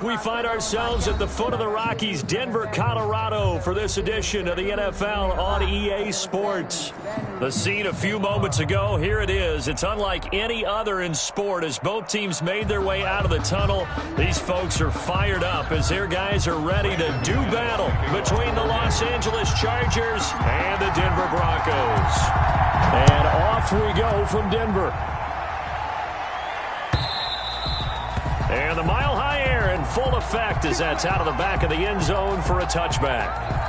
we find ourselves at the foot of the Rockies, Denver, Colorado, for this edition of the NFL on EA Sports. The scene a few moments ago, here it is. It's unlike any other in sport as both teams made their way out of the tunnel. These folks are fired up as their guys are ready to do battle between the Los Angeles Chargers and the Denver Broncos. And off we go from Denver. And the mile-high air in full effect as that's out of the back of the end zone for a touchback.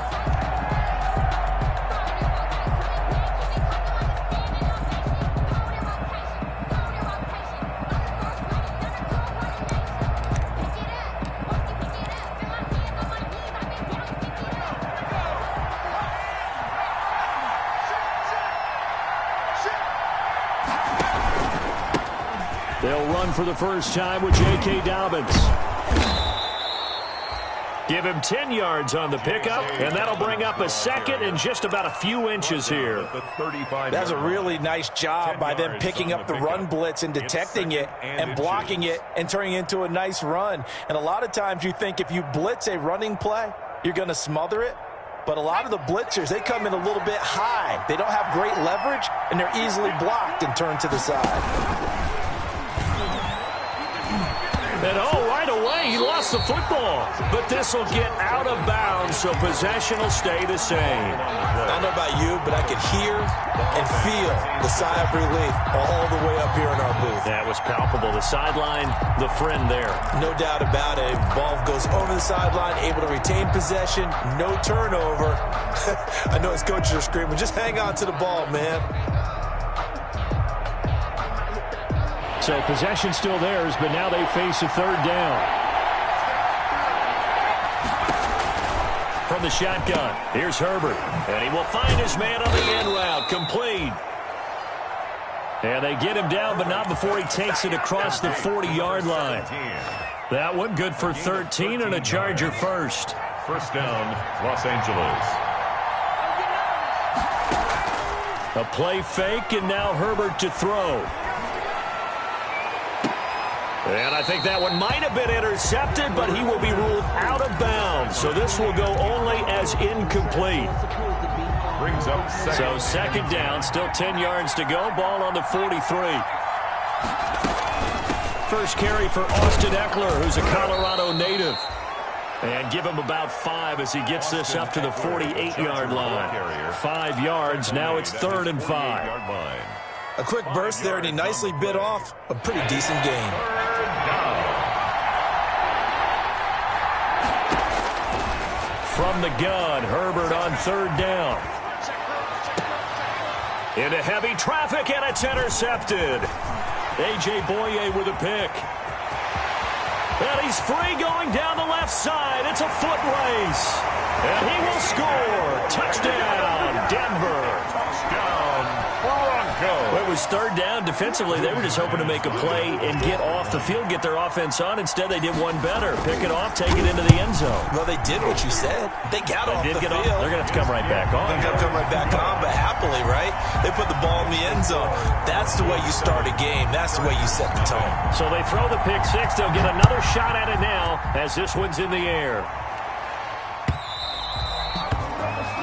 They'll run for the first time with J.K. Dobbins. Give him 10 yards on the pickup, and that'll bring up a second and just about a few inches here. That's a really nice job by them picking up the run blitz and detecting it and blocking it and turning it into a nice run. And a lot of times you think if you blitz a running play, you're going to smother it. But a lot of the blitzers, they come in a little bit high. They don't have great leverage, and they're easily blocked and turned to the side. And right away, he lost the football. But this will get out of bounds, so possession will stay the same. I don't know about you, but I could hear and feel the sigh of relief all the way up here in our booth. That was palpable. The sideline, the friend there. No doubt about it. Ball goes over the sideline, able to retain possession, no turnover. I know his coaches are screaming, just hang on to the ball, man. So possession still theirs, but now they face a third down. From the shotgun, here's Herbert. And he will find his man on the end route, complete. And they get him down, but not before he takes it across the 40-yard line. That one good for 13 and a Charger first. First down, Los Angeles. A play fake, and now Herbert to throw. And I think that one might have been intercepted, but he will be ruled out of bounds. So this will go only as incomplete. Brings up second. So second down, still 10 yards to go. Ball on the 43. First carry for Austin Eckler, who's a Colorado native. And give him about 5 as he gets this up to the 48-yard line. 5 yards, now it's 3rd and 5. A quick burst there, and he nicely bit off a pretty decent gain. From the gun, Herbert on 3rd down. Into heavy traffic, and it's intercepted. A.J. Boye with a pick. And he's free going down the left side. It's a foot race. And he will score. Touchdown, Denver. Well, it was 3rd down. Defensively, they were just hoping to make a play and get off the field, get their offense on. Instead, they did one better. Pick it off, take it into the end zone. Well, they did what you said. They got off the field. They're going to have to come right back on. They're going to come right back on, but happily, right? They put the ball in the end zone. That's the way you start a game. That's the way you set the tone. So they throw the pick six. They'll get another shot at it now as this one's in the air.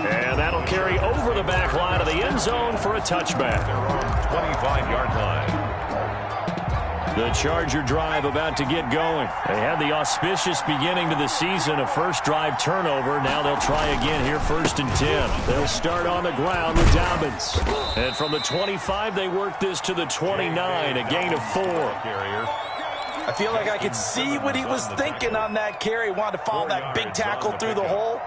And that'll carry over the back line of the end zone for a touchback. 25-yard line. The Charger drive about to get going. They had the auspicious beginning to the season, a first drive turnover. Now they'll try again here, 1st and 10. They'll start on the ground with Dobbins. And from the 25, they work this to the 29, a gain of 4. I feel like I could see what he was thinking on that carry. Wanted to follow that big tackle through the hole.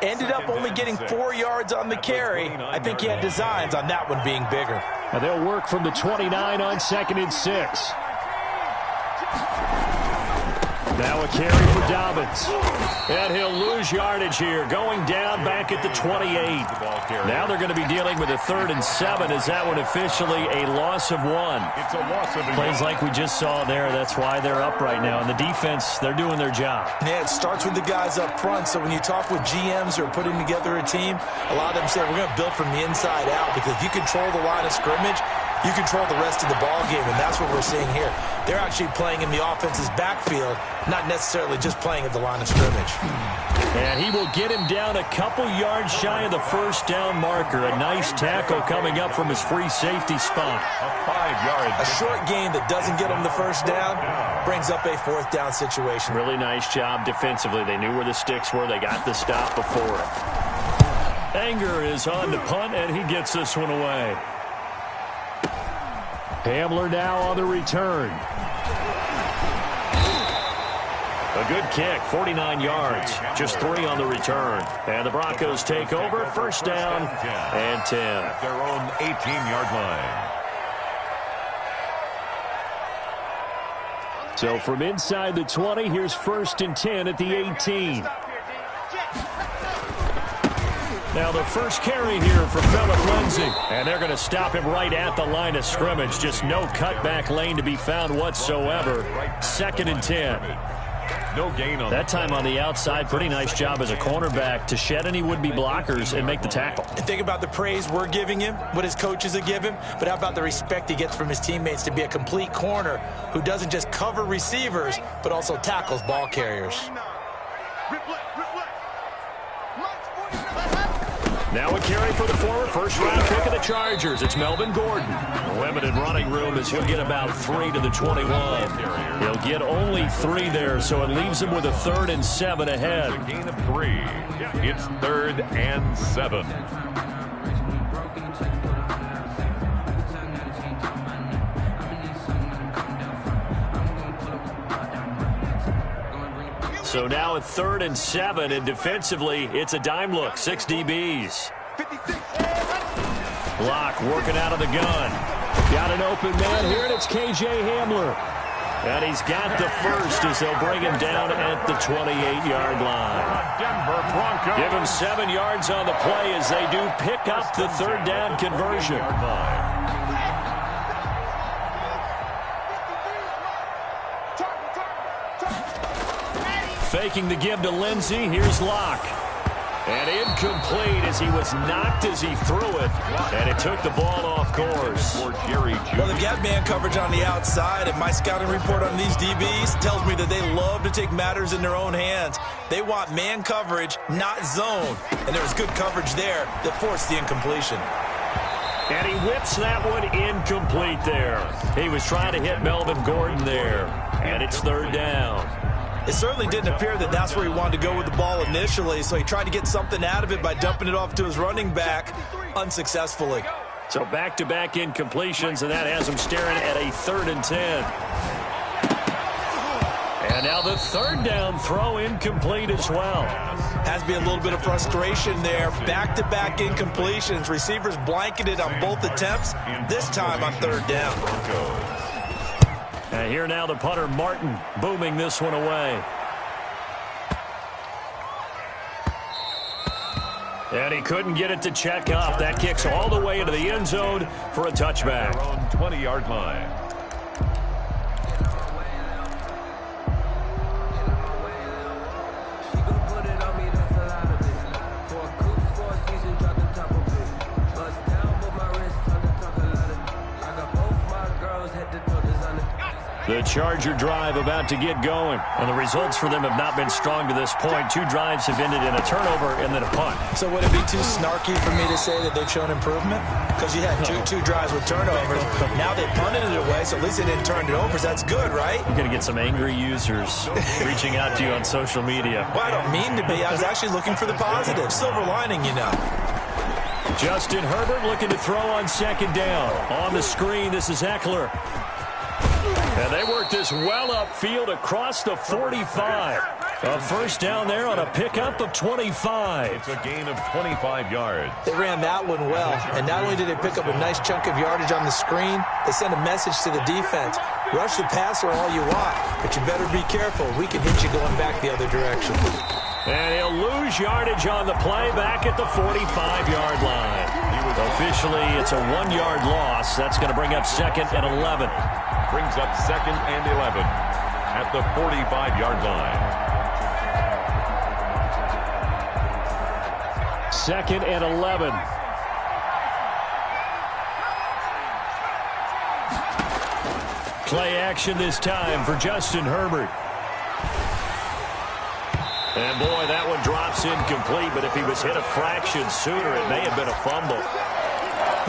Ended up only getting 4 yards on the carry. I think he had designs on that one being bigger. Now they'll work from the 29 on 2nd and 6. Now a carry for Dobbins. And he'll lose yardage here, going down back at the 28. Now they're going to be dealing with a 3rd and 7. Is that one officially a loss of 1? It's a loss of 1. Plays like we just saw there. That's why they're up right now. And the defense, they're doing their job. Yeah, it starts with the guys up front. So when you talk with GMs who are putting together a team, a lot of them say we're going to build from the inside out, because if you control the line of scrimmage, you control the rest of the ball game, and that's what we're seeing here. They're actually playing in the offense's backfield, not necessarily just playing at the line of scrimmage. And he will get him down a couple yards shy of the first down marker. A nice tackle coming up from his free safety spot. A 5-yard. A short gain that doesn't get him the first down brings up a fourth down situation. Really nice job defensively. They knew where the sticks were. They got the stop before it. Anger is on the punt, and he gets this one away. Hamler now on the return. A good kick, 49 yards, just 3 on the return. And the Broncos take over, first down and 10. At their own 18-yard line. So from inside the 20, here's first and 10 at the 18. Now the first carry here for Phillip Lindsay. And they're going to stop him right at the line of scrimmage. Just no cutback lane to be found whatsoever. Second and 10. No gain on that time on the outside. Pretty nice job as a cornerback to shed any would-be blockers and make the tackle. And think about the praise we're giving him, what his coaches have given him, but how about the respect he gets from his teammates to be a complete corner who doesn't just cover receivers, but also tackles ball carriers. Now a carry for the former first-round pick of the Chargers. It's Melvin Gordon. Limited running room as he'll get about 3 to the 21. He'll get only 3 there, so it leaves him with a 3rd and 7 ahead. A gain of 3. It's 3rd and 7. So now a 3rd and 7, and defensively, it's a dime look. 6 DBs. Block working out of the gun. Got an open man here, and it's KJ Hamler. And he's got the first as they'll bring him down at the 28-yard line. Denver Broncos. Give him 7 yards on the play as they do pick up the 3rd down conversion. Faking the give to Lindsay. Here's Locke. And incomplete as he was knocked as he threw it. And it took the ball off course. Well, the gap man coverage on the outside, and my scouting report on these DBs tells me that they love to take matters in their own hands. They want man coverage, not zone. And there was good coverage there that forced the incompletion. And he whips that one incomplete there. He was trying to hit Melvin Gordon there. And it's 3rd down. It certainly didn't appear that that's where he wanted to go with the ball initially, so he tried to get something out of it by dumping it off to his running back unsuccessfully. So back-to-back incompletions, and that has him staring at a 3rd and 10. And now the 3rd down throw incomplete as well. Has to be a little bit of frustration there. Back-to-back incompletions. Receivers blanketed on both attempts, this time on 3rd down. And here now the punter, Martin, booming this one away. And he couldn't get it to check up. That kicks all the way into the end zone for a touchback. Their own 20-yard line. The Charger drive about to get going. And the results for them have not been strong to this point. 2 drives have ended in a turnover and then a punt. So would it be too snarky for me to say that they've shown improvement? Because you had two drives with turnovers. Now they punted it away, so at least they didn't turn it over. So that's good, right? You're going to get some angry users reaching out to you on social media. Well, I don't mean to be. I was actually looking for the positive. Silver lining, you know. Justin Herbert looking to throw on 2nd down. On the screen, this is Eckler. And they work this well upfield across the 45. A first down there on a pickup of 25. It's a gain of 25 yards. They ran that one well. And not only did they pick up a nice chunk of yardage on the screen, they sent a message to the defense. Rush the passer all you want, but you better be careful. We can hit you going back the other direction. And he'll lose yardage on the play back at the 45-yard line. Officially, it's a 1-yard loss. That's going to bring up 2nd and 11. Brings up 2nd and 11 at the 45-yard line. 2nd and 11. Play action this time for Justin Herbert. And, boy, that one drops incomplete, but if he was hit a fraction sooner, it may have been a fumble.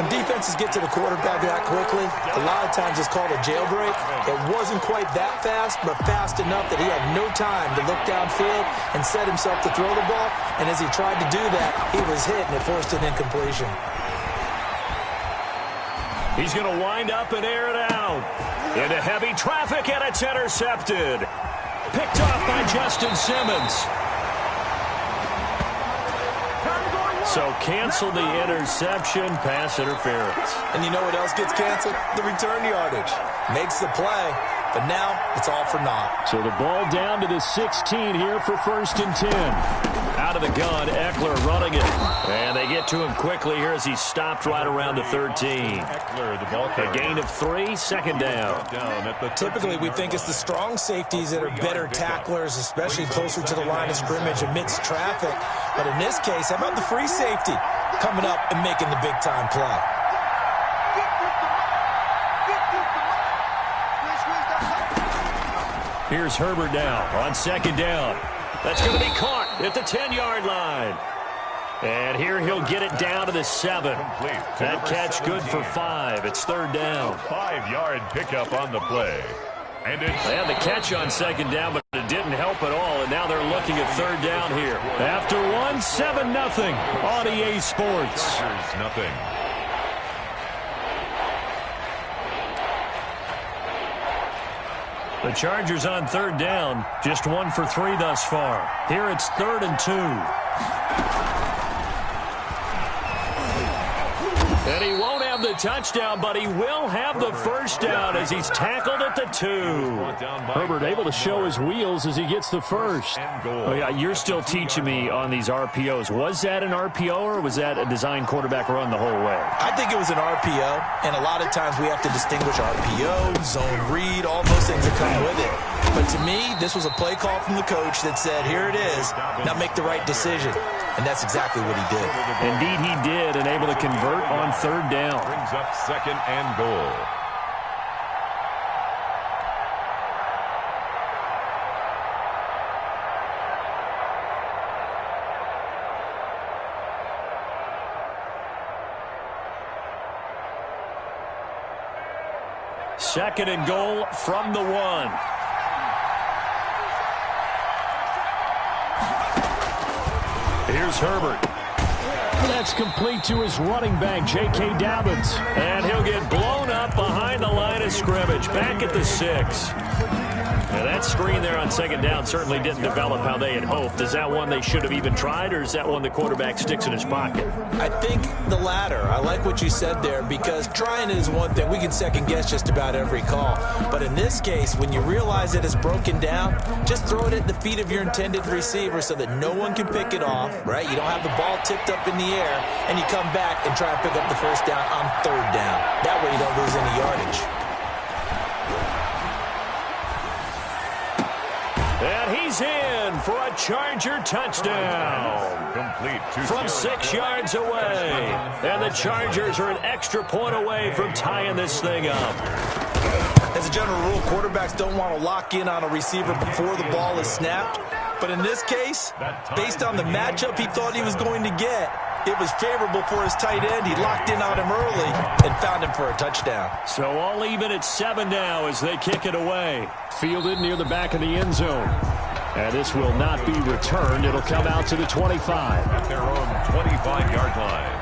When defenses get to the quarterback that quickly, a lot of times it's called a jailbreak. It wasn't quite that fast, but fast enough that he had no time to look downfield and set himself to throw the ball. And as he tried to do that, he was hit, and it forced an incompletion. He's going to wind up and air it out. Into heavy traffic, and it's intercepted. Picked off by Justin Simmons. So cancel the interception, pass interference. And you know what else gets canceled? The return yardage. Makes the play, but now it's all for naught. So the ball down to the 16 here for 1st and 10. Out of the gun, Eckler running it. And they get to him quickly here as he's stopped right around the 13. A gain of 3, 2nd down. Typically, we think it's the strong safeties that are better tacklers, especially closer to the line of scrimmage amidst traffic. But in this case, how about the free safety coming up and making the big-time play? Here's Herbert now on 2nd down. That's going to be caught at the 10-yard line. And here he'll get it down to the 7. That catch good for 5. It's 3rd down. 5-yard pickup on the play. And they had the catch on 2nd down, but it didn't help at all. And now they're looking at 3rd down here. After 1, 7-0 on EA Sports. Nothing. The Chargers on 3rd down, just 1 for 3 thus far. Here it's 3rd and 2. And he won't have the touchdown, but he will have the 1st down as he's tackled at the 2. Herbert able to show his wheels as he gets the 1st. Oh, yeah, you're still teaching me on these RPOs. Was that an RPO or was that a design quarterback run the whole way? I think it was an RPO, and a lot of times we have to distinguish RPO, zone read, all those things that come with it. But to me, this was a play call from the coach that said, here it is, now make the right decision. And that's exactly what he did. Indeed, he did, and able to convert on 3rd down. Brings up 2nd and goal. Second and goal from the 1. Here's Herbert. That's complete to his running back, J.K. Dobbins. And he'll get blown up behind the line of scrimmage, back at the 6. Now that screen there on 2nd down certainly didn't develop how they had hoped. Is that one they should have even tried, or is that one the quarterback sticks in his pocket? I think the latter. I like what you said there, because trying is one thing. We can second-guess just about every call. But in this case, when you realize it is broken down, just throw it at the feet of your intended receiver so that no one can pick it off, right? You don't have the ball tipped up in the air, and you come back and try and pick up the 1st down on 3rd down. That way you don't lose any yardage. And he's in for a Charger touchdoal. Complete from 6 yards away. And the Chargers are an extra point away from tying this thing up. As a general rule, quarterbacks don't want to lock in on a receiver before the ball is snapped. But in this case, based on the matchup he thought he was going to get, it was favorable for his tight end. He locked in on him early and found him for a touchdown. So all even at 7 now as they kick it away. Fielded near the back of the end zone. And this will not be returned. It'll come out to the 25. At their own 25-yard line.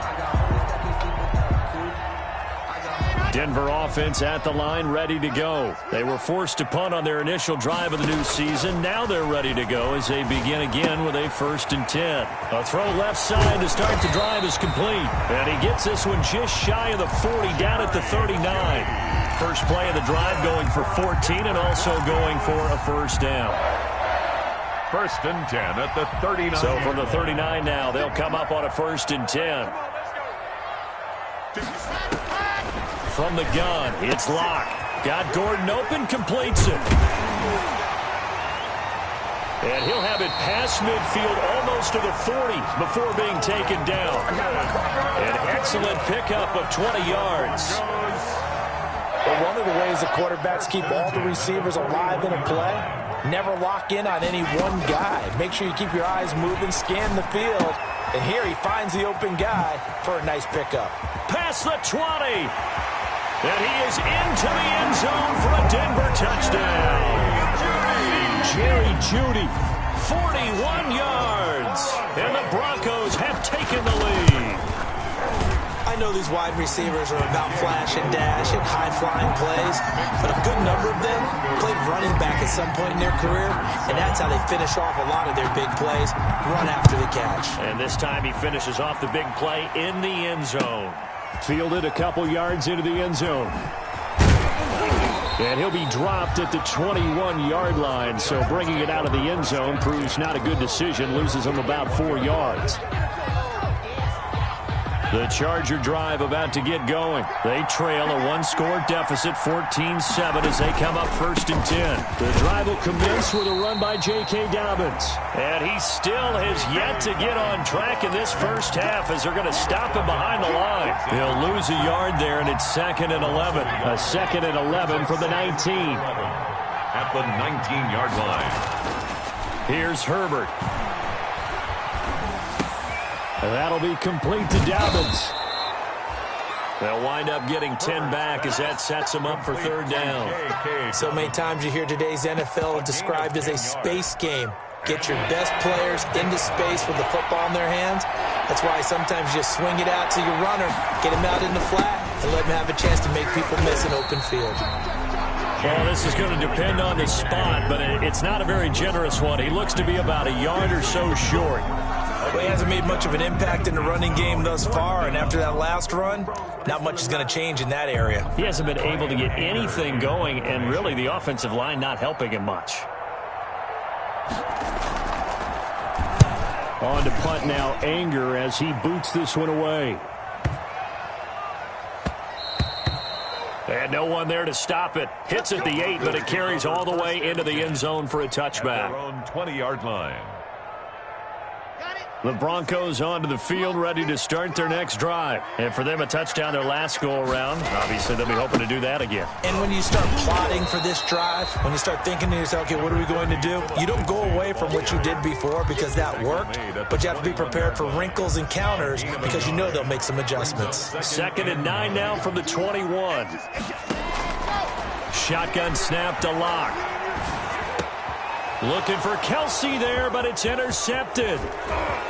Denver offense at the line, ready to go. They were forced to punt on their initial drive of the new season. Now they're ready to go as they begin again with a 1st and 10. A throw left side to start the drive is complete. And he gets this one just shy of the 40, down at the 39. First play of the drive going for 14 and also going for a 1st down. 1st and 10 at the 39. So from the 39 now, they'll come up on a 1st and 10. From the gun, it's Locke. Got Gordon open, completes it. And he'll have it past midfield almost to the 40 before being taken down. An excellent pickup of 20 yards. Well, one of the ways the quarterbacks keep all the receivers alive in a play, never lock in on any one guy. Make sure you keep your eyes moving, scan the field, and here he finds the open guy for a nice pickup. Past the 20, and he is into the end zone for a Denver touchdown. Jerry Jeudy, 41 yards, and the Broncos have taken the lead. I know these wide receivers are about flash and dash and high-flying plays, but a good number of them played running back at some point in their career, and that's how they finish off a lot of their big plays, run after the catch. And this time he finishes off the big play in the end zone. Fielded a couple yards into the end zone. And he'll be dropped at the 21-yard line, so bringing it out of the end zone proves not a good decision, loses him about 4 yards. The Charger drive about to get going. They trail a one-score deficit, 14-7, as they come up 1st and 10. The drive will commence with a run by J.K. Dobbins. And he still has yet to get on track in this first half as they're going to stop him behind the line. He'll lose a yard there, and it's 2nd and 11. A 2nd and 11 from the 19. At the 19-yard line. Here's Herbert. And that'll be complete to Dobbins. They'll wind up getting 10 back as that sets them up for 3rd down. So many times you hear today's NFL described as a space game. Get your best players into space with the football in their hands. That's why sometimes you just swing it out to your runner, get him out in the flat, and let him have a chance to make people miss an open field. Well, this is going to depend on the spot, but it's not a very generous one. He looks to be about a yard or so short. Well, he hasn't made much of an impact in the running game thus far, and after that last run, not much is going to change in that area. He hasn't been able to get anything going, and really the offensive line not helping him much. On to punt now, Anger, as he boots this one away. And no one there to stop it. Hits at the 8, but it carries all the way into the end zone for a touchback. At their own 20-yard line. The Broncos onto the field, ready to start their next drive. And for them, a touchdown their last go-around. Obviously, they'll be hoping to do that again. And when you start plotting for this drive, when you start thinking to yourself, okay, what are we going to do? You don't go away from what you did before because that worked, but you have to be prepared for wrinkles and counters because you know they'll make some adjustments. 2nd and 9 now from the 21. Shotgun snap to Lock. Looking for Kelsey there, but it's intercepted.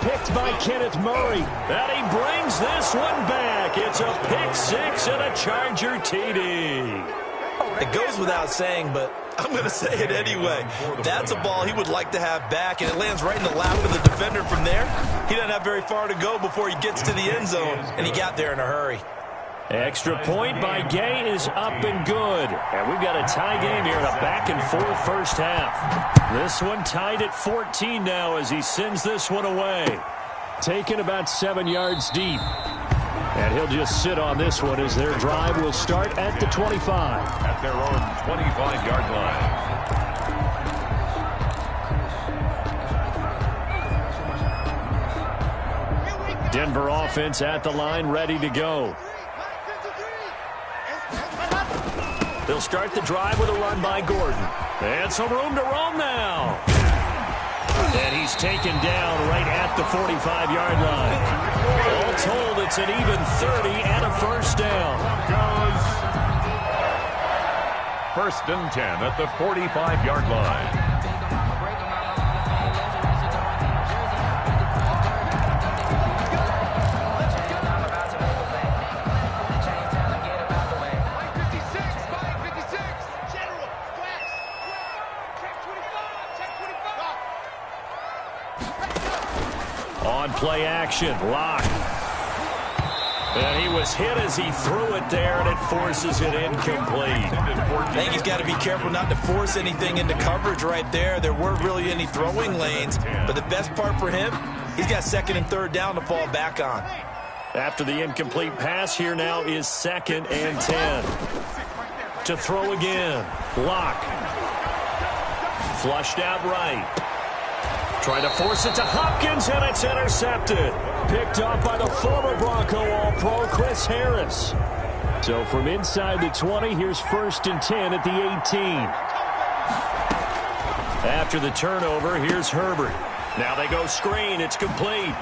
Picked by Kenneth Murray. And he brings this one back. It's a pick 6 and a Charger TD. It goes without saying, but I'm going to say it anyway. That's a ball he would like to have back, and it lands right in the lap of the defender from there. He doesn't have very far to go before he gets to the end zone, and he got there in a hurry. Extra point by Gay is up and good. And we've got a tie game here in a back-and-forth first half. This one tied at 14 now as he sends this one away. Taken about 7 yards deep. And he'll just sit on this one as their drive will start at the 25. At their own 25-yard line. Denver offense at the line, ready to go. They'll start the drive with a run by Gordon. And some room to roam now. And he's taken down right at the 45-yard line. All told, it's an even 30 and a first down. 1st and 10 at the 45-yard line. On play action, Lock. And he was hit as he threw it there, and it forces it incomplete. I think he's got to be careful not to force anything into coverage right there. There weren't really any throwing lanes, but the best part for him, he's got 2nd and 3rd down to fall back on. After the incomplete pass, here now is 2nd and 10. To throw again, Lock. Flushed out right. Trying to force it to Hopkins, and it's intercepted. Picked up by the former Bronco All-Pro, Chris Harris. So from inside the 20, here's 1st and 10 at the 18. After the turnover, here's Herbert. Now they go screen. It's complete.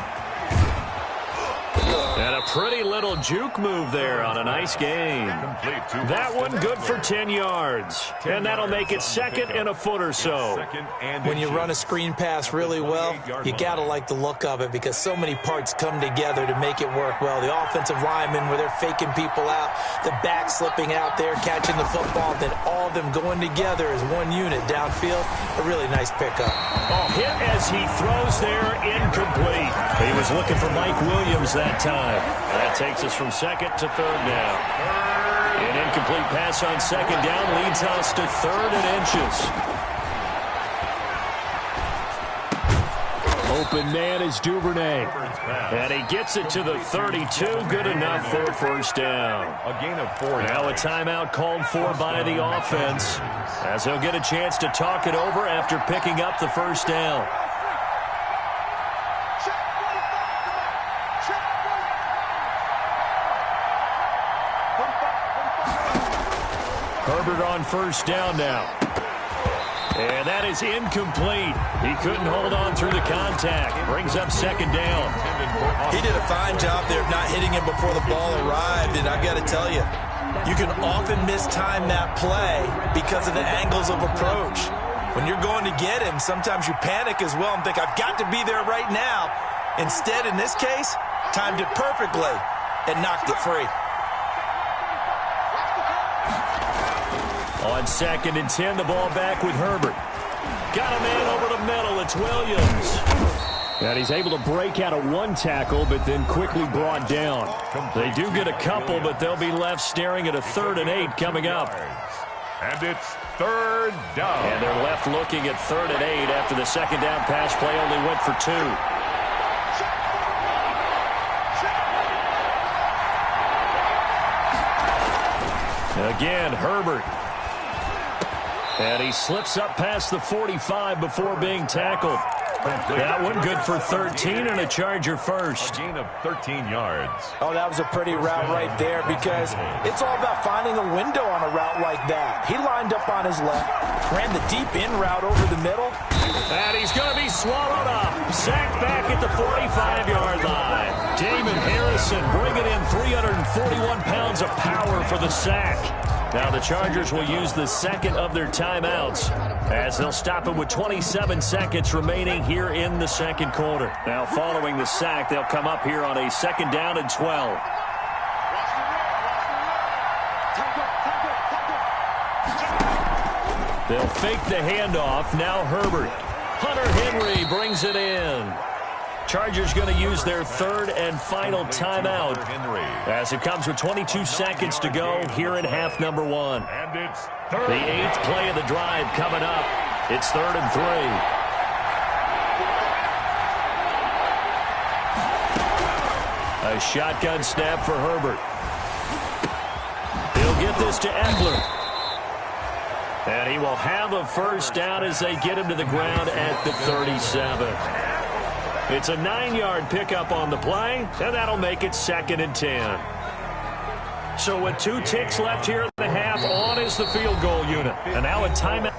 And a pretty little juke move there on a nice game. That one good for 10 yards. And that'll make it 2nd and a foot or so. When you run a screen pass really well, you got to like the look of it because so many parts come together to make it work well. The offensive linemen where they're faking people out, the back slipping out there, catching the football, then all of them going together as one unit downfield. A really nice pickup. Oh, hit as he throws there, incomplete. He was looking for Mike Williams that time. That takes us from 2nd to 3rd down. An incomplete pass on 2nd down leads us to 3rd and inches. Open man is Duvernay. And he gets it to the 32. Good enough for a 1st down. A gain of 4 Now a timeout called for by the offense as he'll get a chance to talk it over after picking up the 1st down. Herbert on 1st down now. And that is incomplete. He couldn't hold on through the contact. Brings up 2nd down. He did a fine job there of not hitting him before the ball arrived, and I've got to tell you, you can often mistime that play because of the angles of approach. When you're going to get him, sometimes you panic as well and think, I've got to be there right now. Instead, in this case, timed it perfectly and knocked it free. On 2nd and 10, the ball back with Herbert. Got a man over the middle. It's Williams. And he's able to break out of one tackle, but then quickly brought down. They do get a couple, but they'll be left staring at a 3rd and 8 coming up. And it's 3rd down. And they're left looking at 3rd and 8 after the 2nd down pass play only went for 2. Again, Herbert. And he slips up past the 45 before being tackled. That one good for 13 and a Charger first. A gain of 13 yards. Oh, that was a pretty route right there because it's all about finding a window on a route like that. He lined up on his left, ran the deep in route over the middle. And he's going to be swallowed up. Sacked back at the 45-yard line. Damon Harrison bringing in 341 pounds of power for the sack. Now the Chargers will use the 2nd of their timeouts as they'll stop it with 27 seconds remaining here in the 2nd quarter. Now following the sack, they'll come up here on a 2nd down and 12. They'll fake the handoff. Now Herbert. Hunter Henry brings it in. Chargers going to use their 3rd and final timeout as it comes with 22 seconds to go here in half number 1. And it's The 8th play of the drive coming up. It's 3rd and 3. A shotgun snap for Herbert. He'll get this to Eckler. And he will have a 1st down as they get him to the ground at the 37. It's a 9-yard pickup on the play, and that'll make it 2nd and 10. So with 2 ticks left here in the half, on is the field goal unit. And now a timeout.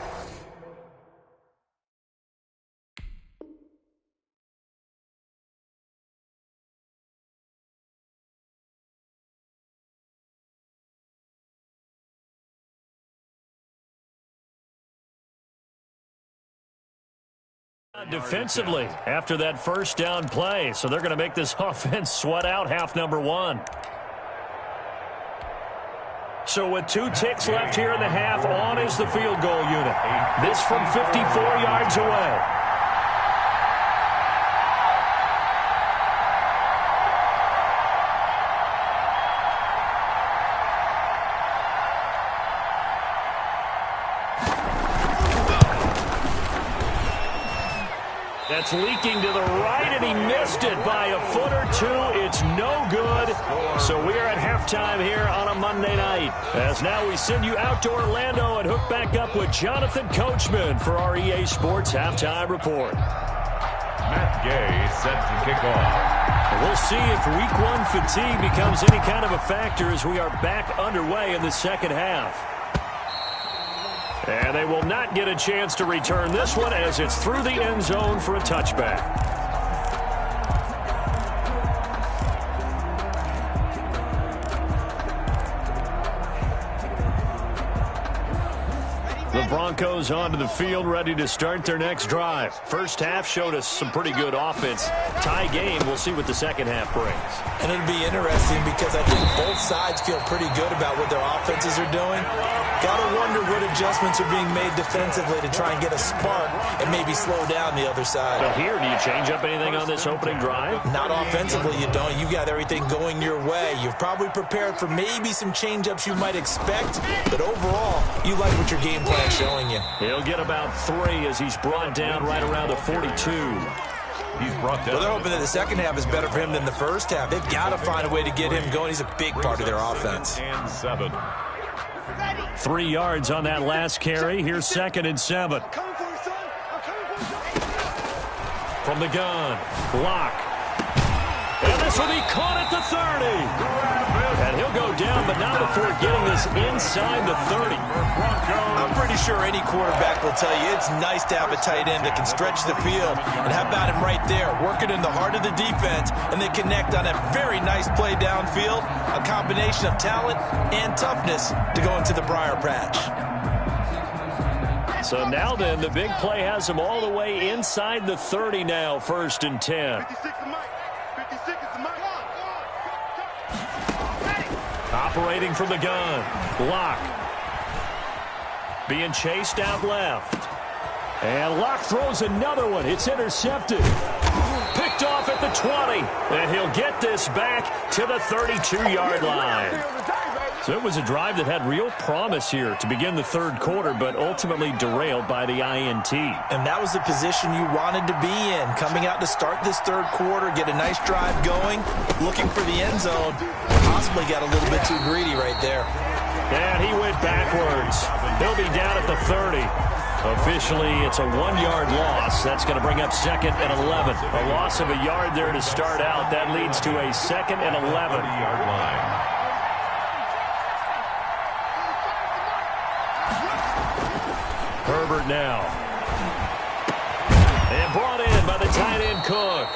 Defensively after that 1st down play, so they're going to make this offense sweat out half number 1. So with 2 ticks left here in the half, on is the field goal unit. This from 54 yards away. That's leaking to the right, and he missed it by a foot or 2. It's no good. So we are at halftime here on a Monday night. As now we send you out to Orlando and hook back up with Jonathan Coachman for our EA Sports Halftime Report. Matt Gay set to kick off. We'll see if week one fatigue becomes any kind of a factor as we are back underway in the second half. And they will not get a chance to return this one as it's through the end zone for a touchback. The Broncos onto the field, ready to start their next drive. First half showed us some pretty good offense. Tie game, we'll see what the second half brings. And it'll be interesting because I think both sides feel pretty good about what their offenses are doing. Got to wonder what adjustments are being made defensively to try and get a spark and maybe slow down the other side. But here, do you change up anything on this opening drive? Not offensively, you don't. You've got everything going your way. You've probably prepared for maybe some change-ups you might expect, but overall, you like what your game plan showing you. He'll get about 3 as he's brought down right around the 42. He's brought down. Well, they're hoping that the second half is better for him than the first half. They've got to find a way to get him going. He's a big part of their offense. And 7. 3 yards on that last carry. Here's 2nd and 7. From the gun, block. And this will be caught at the 30. And he'll go down, but not before getting this inside the 30. I'm pretty sure any quarterback will tell you it's nice to have a tight end that can stretch the field. And how about him right there, working in the heart of the defense, and they connect on a very nice play downfield, a combination of talent and toughness to go into the briar patch. So now then, the big play has him all the way inside the 30 now, 1st and 10. Operating from the gun. Locke. Being chased out left. And Locke throws another one. It's intercepted. Picked off at the 20. And he'll get this back to the 32-yard line. So it was a drive that had real promise here to begin the third quarter, but ultimately derailed by the INT. And that was the position you wanted to be in. Coming out to start this third quarter, get a nice drive going, looking for the end zone. Possibly got a little bit too greedy right there. And he went backwards. He'll be down at the 30. Officially, it's a 1-yard loss. That's going to bring up 2nd and 11. A loss of a yard there to start out. That leads to a 2nd and 11. 30-yard line. Herbert now. And brought in by the tight end Cook.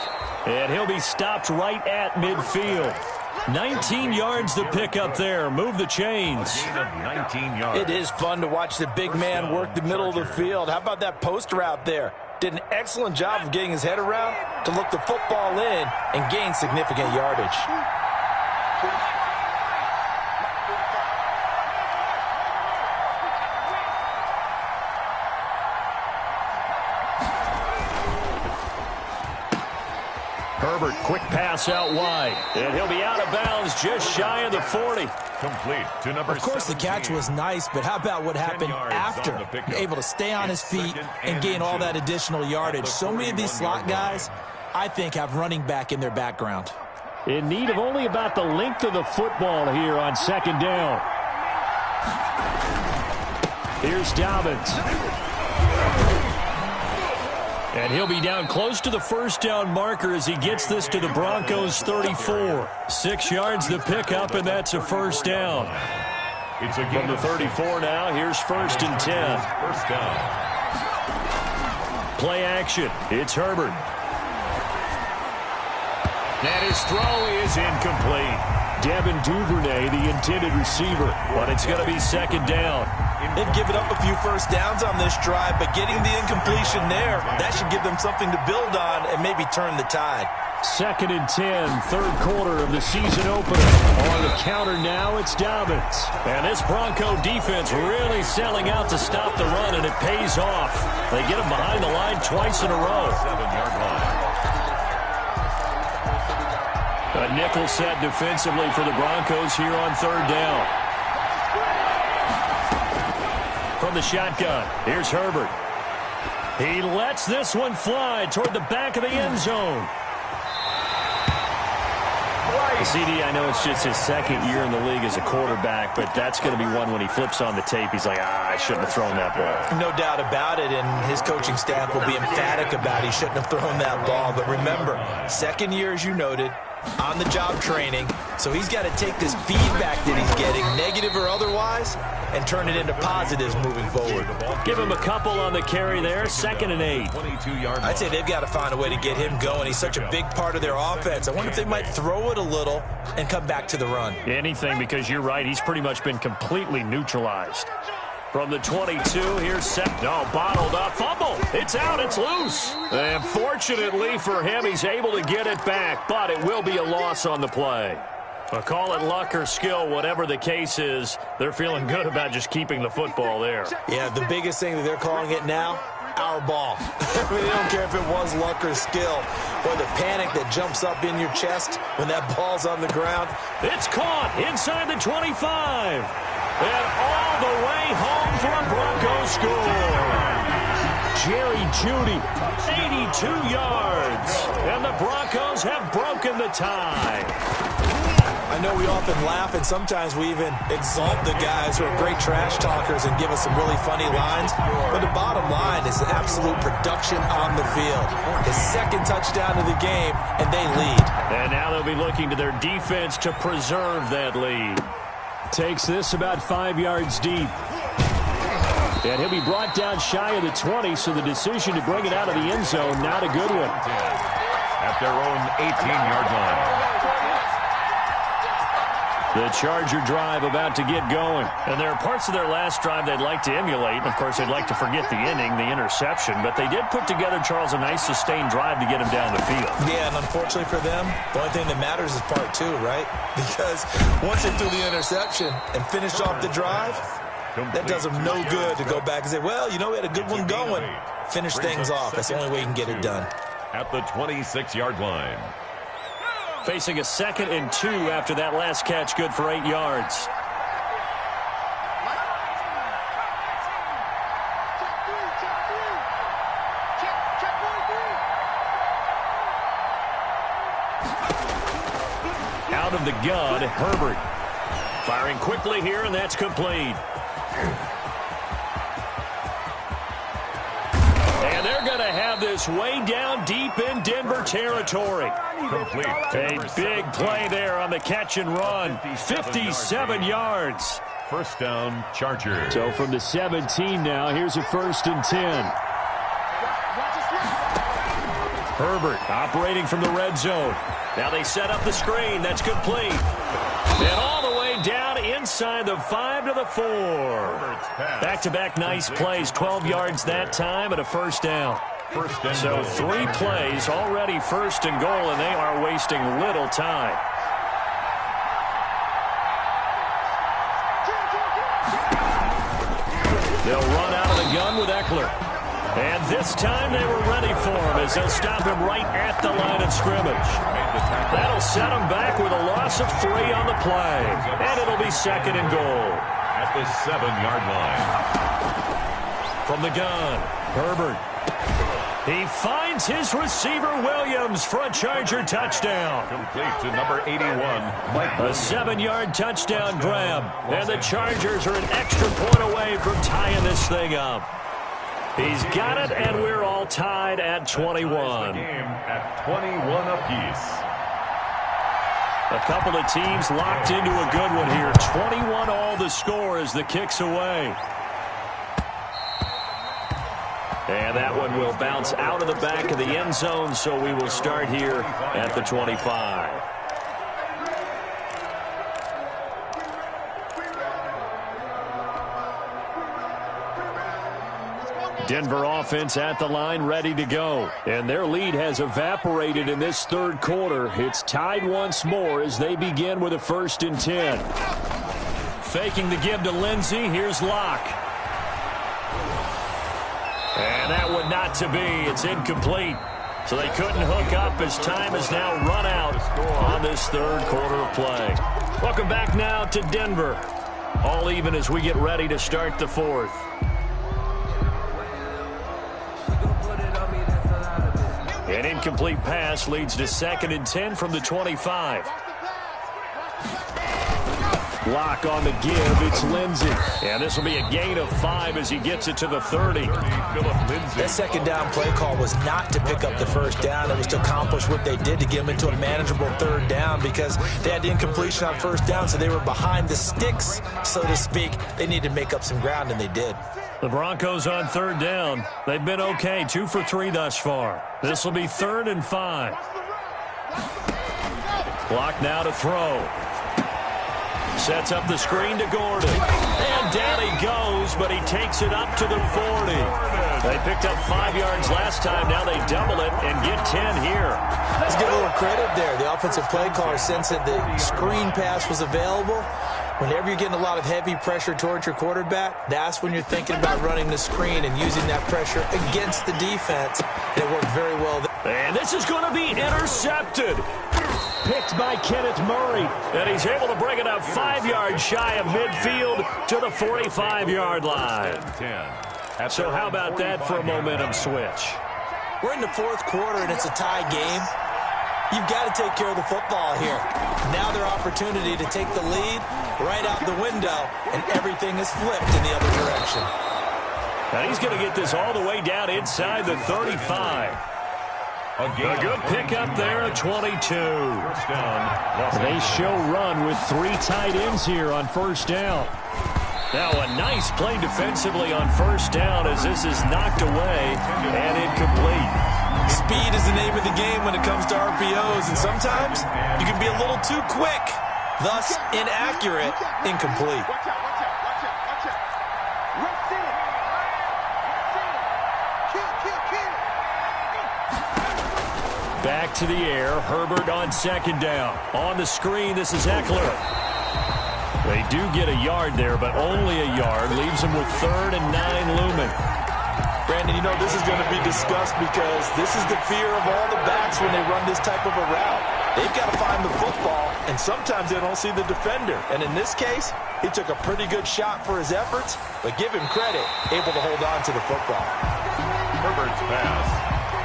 And he'll be stopped right at midfield. 19 yards to pick up there. Move the chains. 19 yards. It is fun to watch the big man work the middle of the field. How about that post route there? Did an excellent job of getting his head around to look the football in and gain significant yardage. Herbert, quick pass out wide. And he'll be out of bounds just shy of the 40. Complete to number 17. Of course, the catch was nice, but how about what happened after? Able to stay on his feet and gain all that additional yardage. So many of these slot guys, I think, have running back in their background. In need of only about the length of the football here on 2nd down. Here's Dobbins. And he'll be down close to the 1st down marker as he gets this to the Broncos 34. 6 yards to pick up, and that's a 1st down. From the 34 now, here's 1st and 10. 1st down. Play action. It's Herbert. And his throw is incomplete. Devin Duvernay, the intended receiver, but it's going to be 2nd down. They've given up a few first downs on this drive, but getting the incompletion there, that should give them something to build on and maybe turn the tide. 2nd and 10, third quarter of the season opener. On the counter now, it's Dobbins. And this Bronco defense really selling out to stop the run, and it pays off. They get him behind the line twice in a row. 7-yard line. A nickel set defensively for the Broncos here on 3rd down. From the shotgun, here's Herbert. He lets this one fly toward the back of the end zone. CD, I know it's just his 2nd year in the league as a quarterback, but that's going to be one when he flips on the tape. He's like, I shouldn't have thrown that ball. No doubt about it, and his coaching staff will be emphatic about he shouldn't have thrown that ball. But remember, 2nd year, as you noted, on-the-job training. So he's got to take this feedback that he's getting, negative or otherwise, and turn it into positives moving forward. Give him a couple on the carry there, 2nd and 8. I'd say they've got to find a way to get him going. He's such a big part of their offense. I wonder if they might throw it a little and come back to the run. Anything, because you're right, he's pretty much been completely neutralized. From the 22, here's set. No, bottled up. Fumble. It's out. It's loose. And fortunately for him, he's able to get it back, but it will be a loss on the play. Call it luck or skill, whatever the case is, they're feeling good about just keeping the football there. Yeah, the biggest thing that they're calling it now, our ball. I mean, they don't care if it was luck or skill. Or the panic that jumps up in your chest when that ball's on the ground. It's caught inside the 25. And all the way home for a Broncos score. Jerry Jeudy, 82 yards. And the Broncos have broken the tie. I know we often laugh, and sometimes we even exalt the guys who are great trash talkers and give us some really funny lines. But the bottom line is absolute production on the field. His second touchdown of the game, and they lead. And now they'll be looking to their defense to preserve that lead. Takes this about 5 yards deep. And he'll be brought down shy of the 20, so the decision to bring it out of the end zone, not a good one. At their own 18-yard line. The Charger drive about to get going. And there are parts of their last drive they'd like to emulate. And, of course, they'd like to forget the inning, the interception. But they did put together, Charles, a nice sustained drive to get him down the field. Yeah, and unfortunately for them, the only thing that matters is part 2, right? Because once they threw the interception and finished off the drive, that does them no good to go back and say, well, you know, we had a good one going. Finish things off. That's the only way you can get it done. At the 26-yard line. Facing a 2nd and 2 after that last catch, good for 8 yards. Out of the gun, Herbert. Firing quickly here, and that's complete. And they're going to have this way down deep in Denver territory. Complete. A big play there on the catch and run. 57 yards. First down, Chargers. So from the 17 now, here's a 1st and 10. Herbert operating from the red zone. Now they set up the screen. That's complete. And all the way down inside the 5 to the 4. Back-to-back nice plays. 12 yards that time and a first down. So 3 plays already 1st and goal, and they are wasting little time. They'll run out of the gun with Eckler. And this time they were ready for him as they'll stop him right at the line of scrimmage. That'll set him back with a loss of 3 on the play. And it'll be 2nd and goal. At the 7-yard line. From the gun, Herbert. He finds his receiver, Williams, for a Charger touchdown. Complete to number 81, Mike. A 7-yard touchdown grab. And the Chargers are an extra point away from tying this thing up. He's got it, and we're all tied at 21. Game at 21 apiece. A couple of teams locked into a good one here. 21 all the score as the kick's away. And that one will bounce out of the back of the end zone, so we will start here at the 25. Denver offense at the line, ready to go. And their lead has evaporated in this 3rd quarter. It's tied once more as they begin with a 1st and 10. Faking the give to Lindsey. Here's Locke. And that one not to be. It's incomplete. So they couldn't hook up as time has now run out on this 3rd quarter of play. Welcome back now to Denver. All even as we get ready to start the 4th. An incomplete pass leads to 2nd and 10 from the 25. Block on the give. It's Lindsey. And this will be a gain of 5 as he gets it to the 30. That second down play call was not to pick up the first down. It was to accomplish what they did to get them into a manageable third down because they had the incompletion on first down, so they were behind the sticks, so to speak. They needed to make up some ground, and they did. The Broncos on third down. They've been okay, 2 for 3 thus far. This will be 3rd and 5. Block now to throw. Sets up the screen to Gordon. And down he goes, but he takes it up to the 40. They picked up 5 yards last time. Now they double it and get 10 here. Let's give a little credit there. The offensive play caller sensed that the screen pass was available. Whenever you're getting a lot of heavy pressure towards your quarterback, that's when you're thinking about running the screen and using that pressure against the defense. And it worked very well there. And this is going to be intercepted. Picked by Kenneth Murray. And he's able to bring it up 5 yards shy of midfield to the 45-yard line. So how about that for a momentum switch? We're in the fourth quarter, and it's a tie game. You've got to take care of the football here. Now their opportunity to take the lead right out the window, and everything is flipped in the other direction. And he's going to get this all the way down inside the 35. A good pickup there at 22. They show run with 3 tight ends here on first down. Now a nice play defensively on first down as this is knocked away and incomplete. Speed is the name of the game when it comes to RPOs, and sometimes you can be a little too quick, thus inaccurate, incomplete. Back to the air. Herbert on second down. On the screen, this is Eckler. They do get a yard there, but only a yard. Leaves them with 3rd and 9 looming. Brandon, you know this is going to be discussed because this is the fear of all the backs when they run this type of a route. They've got to find the football, and sometimes they don't see the defender. And in this case, he took a pretty good shot for his efforts, but give him credit, able to hold on to the football. Herbert's pass.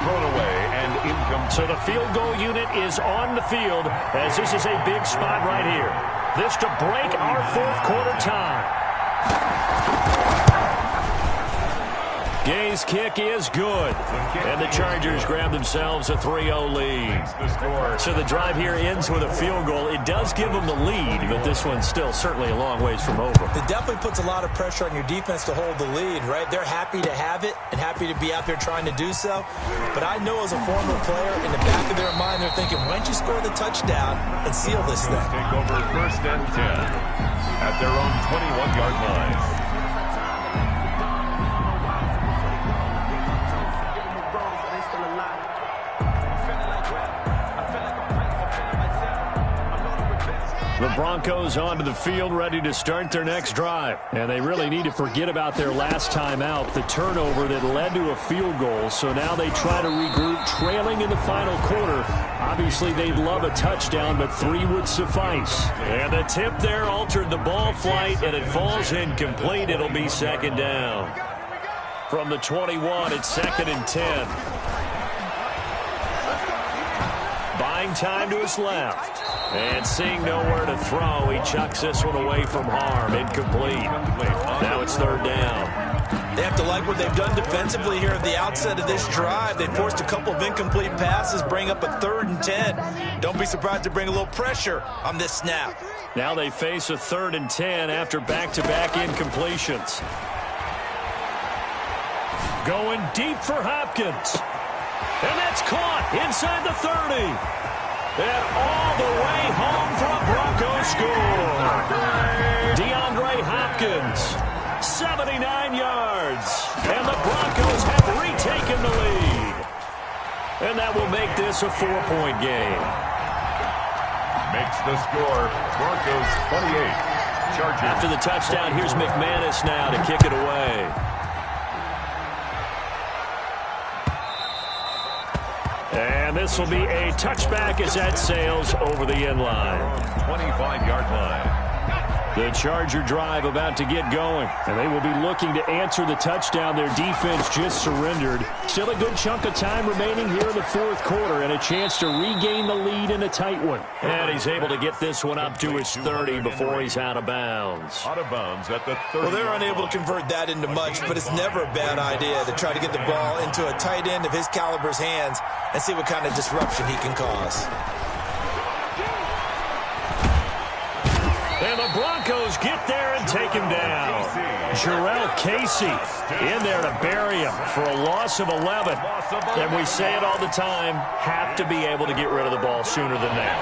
Thrown away and incomplete. So the field goal unit is on the field as this is a big spot right here. This to break our fourth quarter tie. Gay's kick is good. And the Chargers grab themselves a 3-0 lead. So the drive here ends with a field goal. It does give them the lead, but this one's still certainly a long ways from over. It definitely puts a lot of pressure on your defense to hold the lead, right? They're happy to have it and happy to be out there trying to do so. But I know as a former player, in the back of their mind, they're thinking, why don't you score the touchdown and seal this thing? Take over 1st and 10 at their own 21-yard line. The Broncos onto the field ready to start their next drive. And they really need to forget about their last time out, the turnover that led to a field goal. So now they try to regroup, trailing in the final quarter. Obviously, they'd love a touchdown, but 3 would suffice. And the tip there altered the ball flight, and it falls incomplete. It'll be 2nd down. From the 21, it's 2nd and 10. Buying time to his left. And seeing nowhere to throw, he chucks this one away from harm. Incomplete. Now it's 3rd down. They have to like what they've done defensively here at the outset of this drive. They forced a couple of incomplete passes, bring up a 3rd and 10. Don't be surprised to bring a little pressure on this snap. Now they face a 3rd and 10 after back-to-back incompletions. Going deep for Hopkins. And that's caught inside the 30. And all the way home for a Broncos score. DeAndre Hopkins, 79 yards. And the Broncos have retaken the lead. And that will make this a 4-point game. Makes the score Broncos 28. Chargers. After the touchdown, here's McManus now to kick it away. And this will be a touchback as that sails over the end line. 25-yard line. The Charger drive about to get going. And they will be looking to answer the touchdown their defense just surrendered. Still a good chunk of time remaining here in the fourth quarter and a chance to regain the lead in a tight one. And he's able to get this one up to his 30 before he's out of bounds. Out of bounds at the 30. Well, they're unable to convert that into much, but it's never a bad idea to try to get the ball into a tight end of his caliber's hands and see what kind of disruption he can cause. And the Broncos get there and take him down. Jarrell Casey in there to bury him for a loss of 11. And we say it all the time, have to be able to get rid of the ball sooner than that.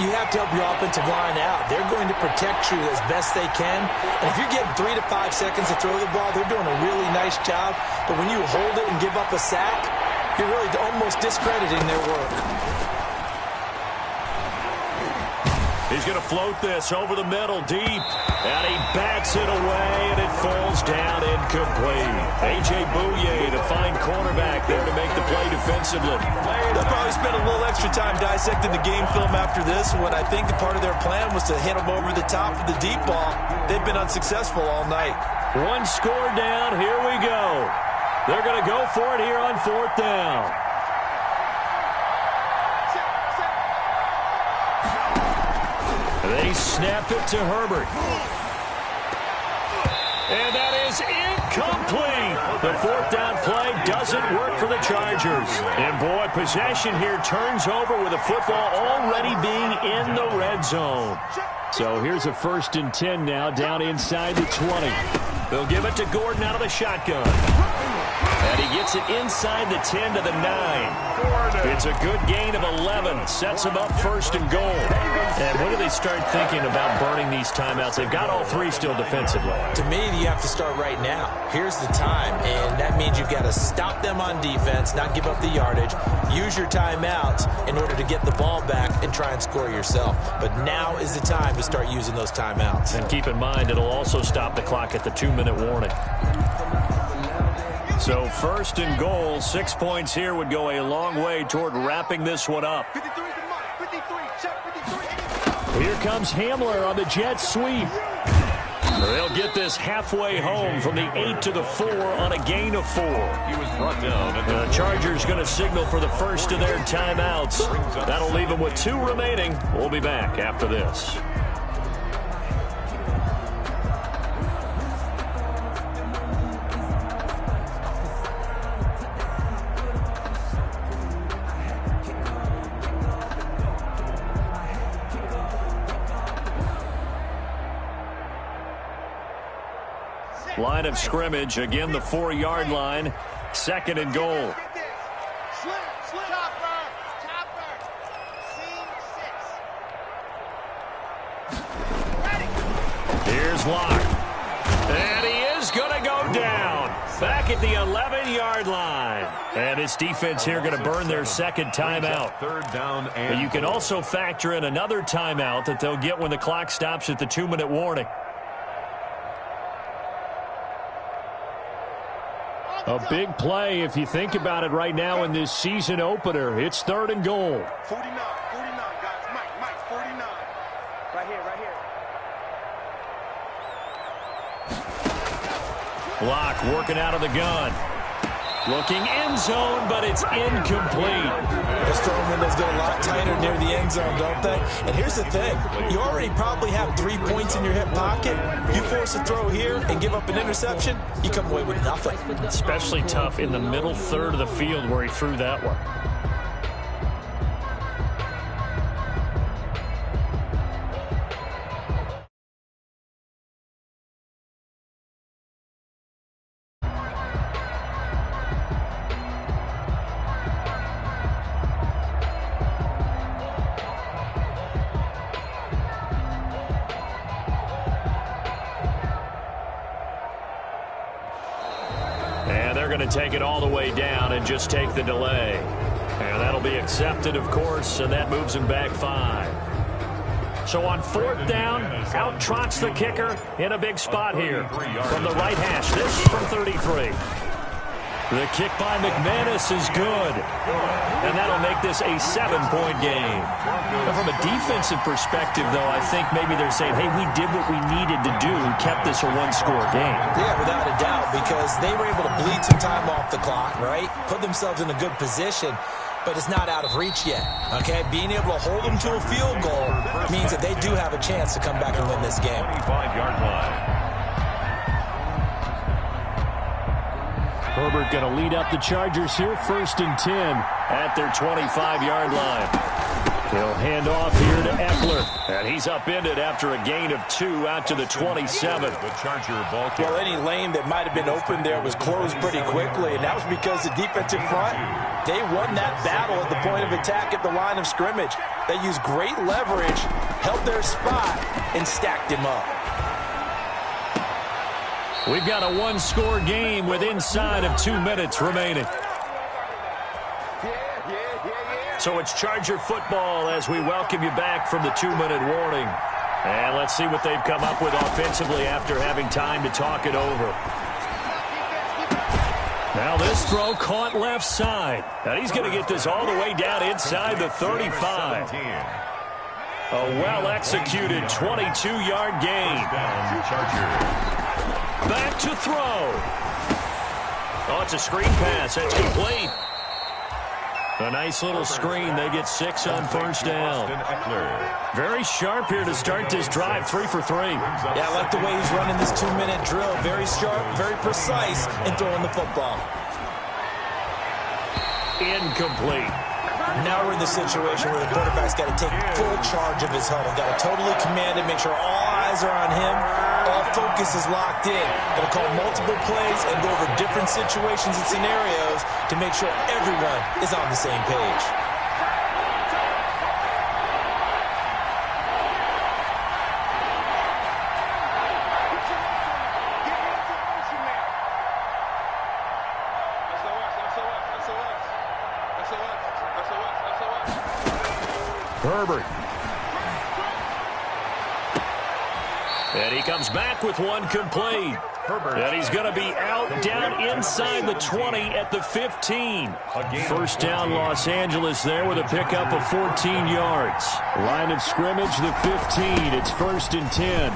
You have to help your offensive line out. They're going to protect you as best they can. And if you're getting 3 to 5 seconds to throw the ball, they're doing a really nice job. But when you hold it and give up a sack, you're really almost discrediting their work. He's going to float this over the middle deep. And he bats it away, and it falls down incomplete. A.J. Bouye to find cornerback there to make the play defensively. They'll probably spend a little extra time dissecting the game film after this one. I think the part of their plan was to hit him over the top of the deep ball. They've been unsuccessful all night. One score down. Here we go. They're going to go for it here on fourth down. They snap it to Herbert. And that is incomplete. The fourth down play doesn't work for the Chargers. And boy, possession here turns over with the football already being in the red zone. So here's a 1st and 10 now down inside the 20. They'll give it to Gordon out of the shotgun. And he gets it inside the 10 to the 9. It's a good gain of 11. Sets him up 1st and goal. And when do they start thinking about burning these timeouts? They've got all 3 still defensively. To me, you have to start right now. Here's the time, and that means you've got to stop them on defense, not give up the yardage, use your timeouts in order to get the ball back and try and score yourself. But now is the time to start using those timeouts. And keep in mind, it'll also stop the clock at the 2-minute warning. So 1st and goal, 6 points here would go a long way toward wrapping this one up. Here comes Hamler on the jet sweep. They'll get this halfway home from the 8 to the 4 on a gain of 4. He was brought down. The Chargers going to signal for the first of their timeouts. That'll leave them with 2 remaining. We'll be back after this. Line of scrimmage, again the 4-yard line, 2nd and goal. Here's Locke. And he is going to go down. Back at the 11-yard line. And this defense here going to burn their 2nd timeout. 3rd down and but you can also factor in another timeout that they'll get when the clock stops at the 2-minute warning. A big play if you think about it right now in this season opener. It's 3rd and goal. 49, guys. Mike, 49. Right here. Locke working out of the gun. Looking end zone, but it's incomplete. Those throwing windows get a lot tighter near the end zone, don't they? And here's the thing. You already probably have 3 points in your hip pocket. You force a throw here and give up an interception, you come away with nothing. Especially tough in the middle third of the field where he threw that one. To take it all the way down and just take the delay. And that'll be accepted, of course, and that moves him back 5. So on 4th down, out trots the kicker in a big spot here from the right hash. This from 33. The kick by McManus is good. And that'll make this a 7-point game. But from a defensive perspective, though, I think maybe they're saying, hey, we did what we needed to do and kept this a one-score game. Yeah, without a doubt, because they were able to bleed some time off the clock, right? Put themselves in a good position, but it's not out of reach yet, okay? Being able to hold them to a field goal means that they do have a chance to come back and win this game. 25-yard line. Herbert going to lead up the Chargers here, 1st and 10 at their 25-yard line. He'll hand off here to Eckler, and he's upended after a gain of 2 out to the 27. The Charger ball carrier. Well, any lane that might have been open there was closed pretty quickly, and that was because the defensive front, they won that battle at the point of attack at the line of scrimmage. They used great leverage, held their spot, and stacked him up. We've got a one-score game with inside of 2 minutes remaining. So it's Charger football as we welcome you back from the 2-minute warning. And let's see what they've come up with offensively after having time to talk it over. Now this throw caught left side. And he's going to get this all the way down inside the 35. A well-executed 22-yard gain. Back to throw. Oh, it's a screen pass. That's complete. A nice little screen. They get 6 on first down. Very sharp here to start this drive. 3 for 3. Yeah, I like the way he's running this 2-minute drill. Very sharp, very precise in throwing the football. Incomplete. Now we're in the situation where the quarterback's got to take full charge of his huddle. Got to totally command it, make sure all eyes are on him. All focus is locked in. Got to call multiple plays and go over different situations and scenarios to make sure everyone is on the same page. Herbert. And he comes back with one complete. And he's going to be out down inside the 20 at the 15. First down Los Angeles there with a pickup of 14 yards. Line of scrimmage, the 15. It's 1st and 10.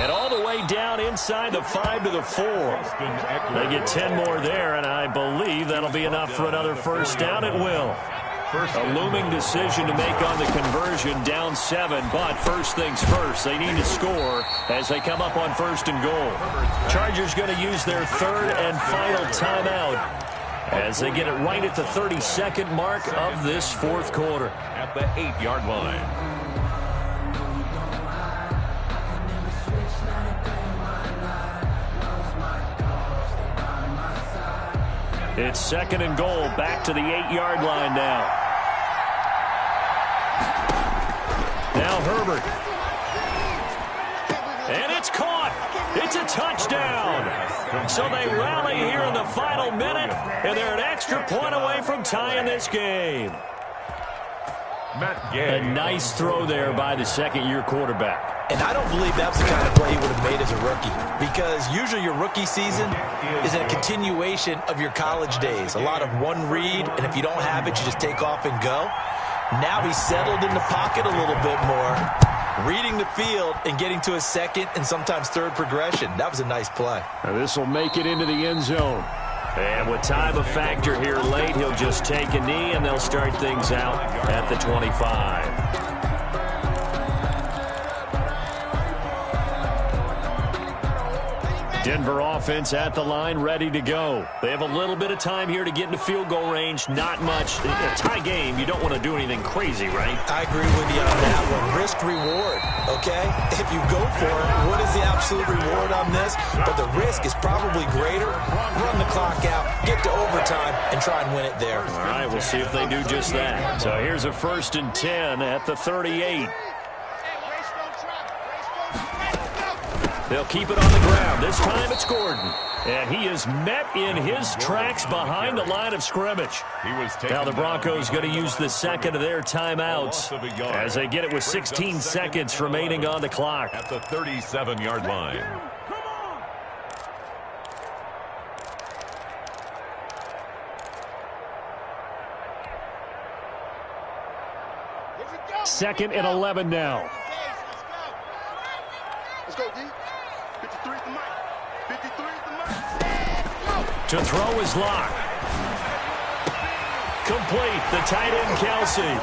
And all the way down inside the 5 to the 4. They get 10 more there, and I believe that'll be enough for another first down. It will. A looming decision to make on the conversion, down 7, but first things first, they need to score as they come up on 1st and goal. Chargers going to use their 3rd and final timeout as they get it right at the 32nd mark of this 4th quarter. At the 8-yard line. It's 2nd and goal, back to the 8-yard line now. Now Herbert. And it's caught. It's a touchdown. So they rally here in the final minute, and they're an extra point away from tying this game. A nice throw there by the second-year quarterback. And I don't believe that's the kind of play he would have made as a rookie, because usually your rookie season is a continuation of your college days. A lot of one read, and if you don't have it, you just take off and go. Now he's settled in the pocket a little bit more, reading the field and getting to a 2nd and sometimes 3rd progression. That was a nice play. This will make it into the end zone. And with time a factor here late, he'll just take a knee, and they'll start things out at the 25. Denver offense at the line, ready to go. They have a little bit of time here to get into field goal range. Not much. In a tie game, you don't want to do anything crazy, right? I agree with you on that one. Risk reward, okay? If you go for it, what is the absolute reward on this? But the risk is probably greater. Run the clock out, get to overtime, and try and win it there. All right, we'll see if they do just that. So here's a 1st and 10 at the 38. They'll keep it on the ground. This time it's Gordon. And he is met in his tracks behind the line of scrimmage. Now the Broncos going to use the 2nd of their timeouts as they get it with 16 seconds remaining on the clock. At the 37-yard line. 2nd and 11 now. Let's go, D. 53 is the mic. 53 is the mic. To throw is Locke. Complete. The tight end, Kelsey.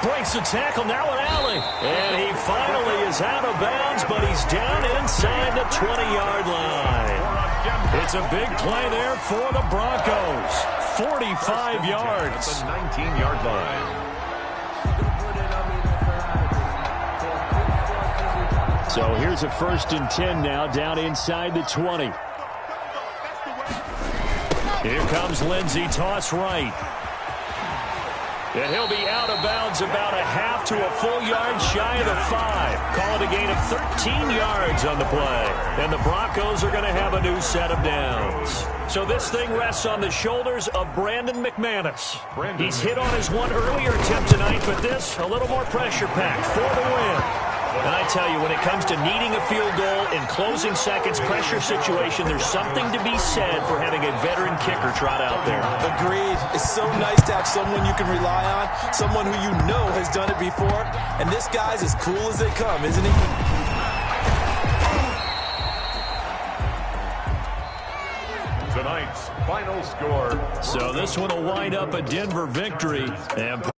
Breaks the tackle, now an alley. And he finally is out of bounds, but he's down inside the 20-yard line. It's a big play there for the Broncos. 45 yards. At the 19-yard line. So here's a 1st and 10 now, down inside the 20. Here comes Lindsey, toss right. And he'll be out of bounds about a half to a full yard shy of the 5. Call it a gain of 13 yards on the play. And the Broncos are going to have a new set of downs. So this thing rests on the shoulders of Brandon McManus. He's hit on his one earlier attempt tonight, but this, a little more pressure-packed for the win. And I tell you, when it comes to needing a field goal in closing seconds pressure situation, there's something to be said for having a veteran kicker trot out there. Agreed. It's so nice to have someone you can rely on, someone who you know has done it before. And this guy's as cool as they come, isn't he? Tonight's final score. So this one will wind up a Denver victory. And